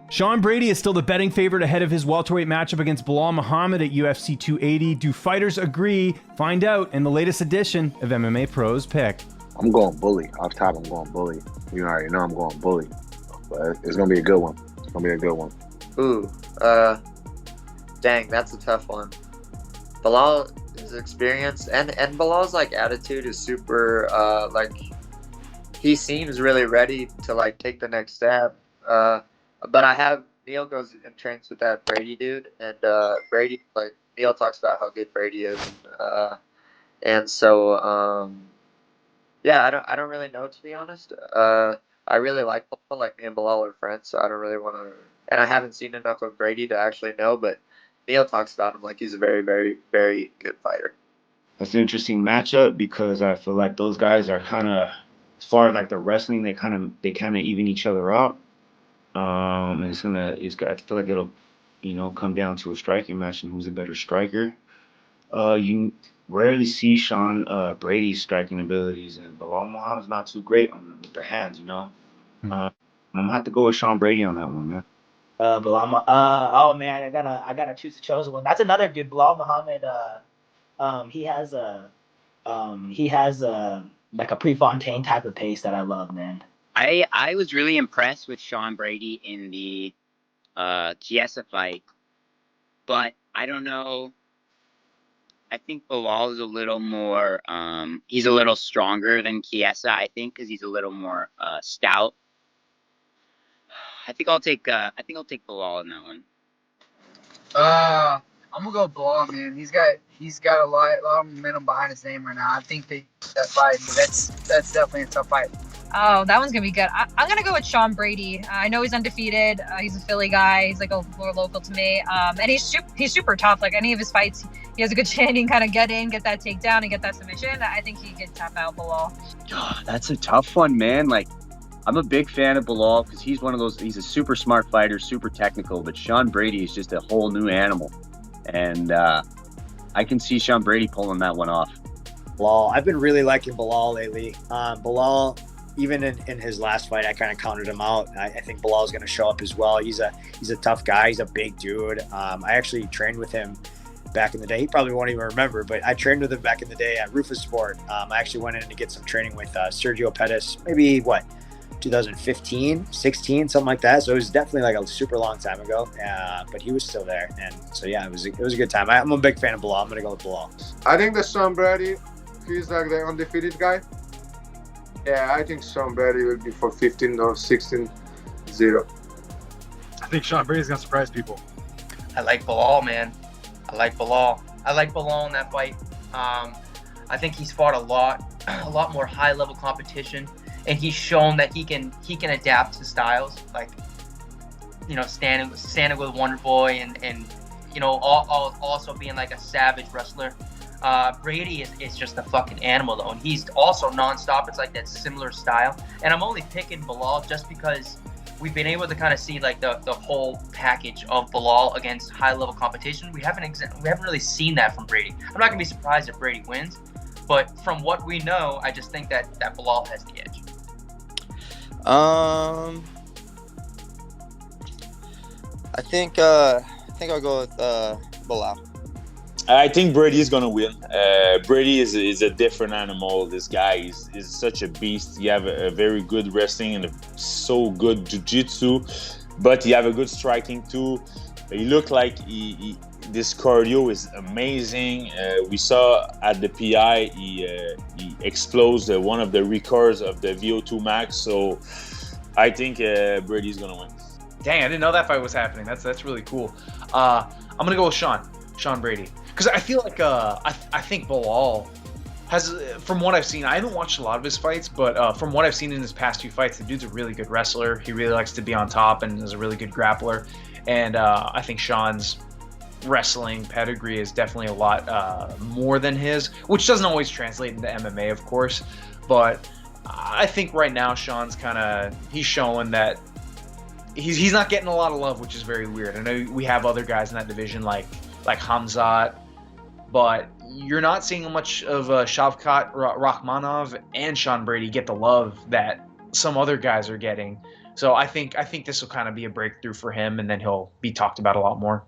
Sean Brady is still the betting favorite ahead of his welterweight matchup against Belal Muhammad at UFC 280. Do fighters agree? Find out in the latest edition of MMA Pros Pick. I'm going bully. Off top, I'm going bully. You already know I'm going bully. But it's going to be a good one. It's going to be a good one. Ooh, dang, that's a tough one. Bilal's experience and Bilal's like attitude is super, like he seems really ready to like take the next step. But I have Neil goes and trains with that Brady dude, and Brady, like Neil talks about how good Brady is, and so yeah, I don't really know, to be honest. I really like Bilal, like me and Bilal are friends, so I don't really want to, and I haven't seen enough of Brady to actually know, but Neil talks about him like he's a very, very, very good fighter. That's an interesting matchup because I feel like those guys are kind of, as far as like the wrestling, they kind of even each other out. And I feel like it'll, come down to a striking match and who's a better striker. You rarely see Sean Brady's striking abilities, and Belal Muhammad's not too great with the hands, I'm gonna have to go with Sean Brady on that one, man. Oh man, I gotta choose the chosen one. That's another dude, Belal Muhammad. He has like a Prefontaine type of pace that I love, man. I was really impressed with Sean Brady in the Chiesa fight, but I don't know. I think Belal is a little more. He's a little stronger than Chiesa, I think, because he's a little more stout. I think I'll take Belal in that one. I'm gonna go Belal, man. He's got a lot of momentum behind his name right now. I think that fight, that's definitely a tough fight. Oh, that one's gonna be good. I'm gonna go with Sean Brady. I know he's undefeated. He's a Philly guy. He's like more local to me. And he's super tough. Like any of his fights, he has a good chin. He can kind of get in, get that takedown, and get that submission. I think he could tap out Belal. Oh, that's a tough one, man. Like, I'm a big fan of Belal because he's one of those. He's a super smart fighter, super technical. But Sean Brady is just a whole new animal, and I can see Sean Brady pulling that one off. Belal, I've been really liking Belal lately. Belal, even in his last fight, I kind of counted him out. I think Belal is going to show up as well. He's a tough guy. He's a big dude. I actually trained with him back in the day. He probably won't even remember, but I trained with him back in the day at Rufus Sport. I actually went in to get some training with Sergio Pettis, maybe 2015, 16, something like that. So it was definitely like a super long time ago, but he was still there. And so, yeah, it was a good time. I'm a big fan of Belal. I'm going to go with Belal. I think that Sean Brady, he's like the undefeated guy. Yeah, I think Sean Brady will be for 15 or 16-0. I think Sean Brady's going to surprise people. I like Belal, man. I like Belal in that fight. I think he's fought a lot more high-level competition, and he's shown that he can adapt to styles, like, standing with Wonder Boy and also being like a savage wrestler. Brady is just a fucking animal, though, and he's also nonstop. It's like that similar style, and I'm only picking Belal just because we've been able to kind of see like the whole package of Belal against high level competition. We haven't really seen that from Brady. I'm not gonna be surprised if Brady wins, but from what we know, I just think that Belal has the edge. I think I'll go with Belal. I think Brady is going to win. Brady is a different animal. This guy is such a beast. You have a very good wrestling and so good jiu-jitsu, but you have a good striking too. He looked like this cardio is amazing. We saw at the PI he explodes one of the records of the VO2 max. So I think Brady's going to win. Dang, I didn't know that fight was happening. That's really cool. I'm going to go with Sean Brady. Because I feel like I think Belal has, from what I've seen, I haven't watched a lot of his fights, but from what I've seen in his past few fights, the dude's a really good wrestler. He really likes to be on top and is a really good grappler. And I think Sean's wrestling pedigree is definitely a lot more than his, which doesn't always translate into MMA, of course. But I think right now Sean's he's showing that he's not getting a lot of love, which is very weird. I know we have other guys in that division like Hamzat, but you're not seeing much of Shavkat Rakhmonov and Sean Brady get the love that some other guys are getting. So I think this will kind of be a breakthrough for him, and then he'll be talked about a lot more.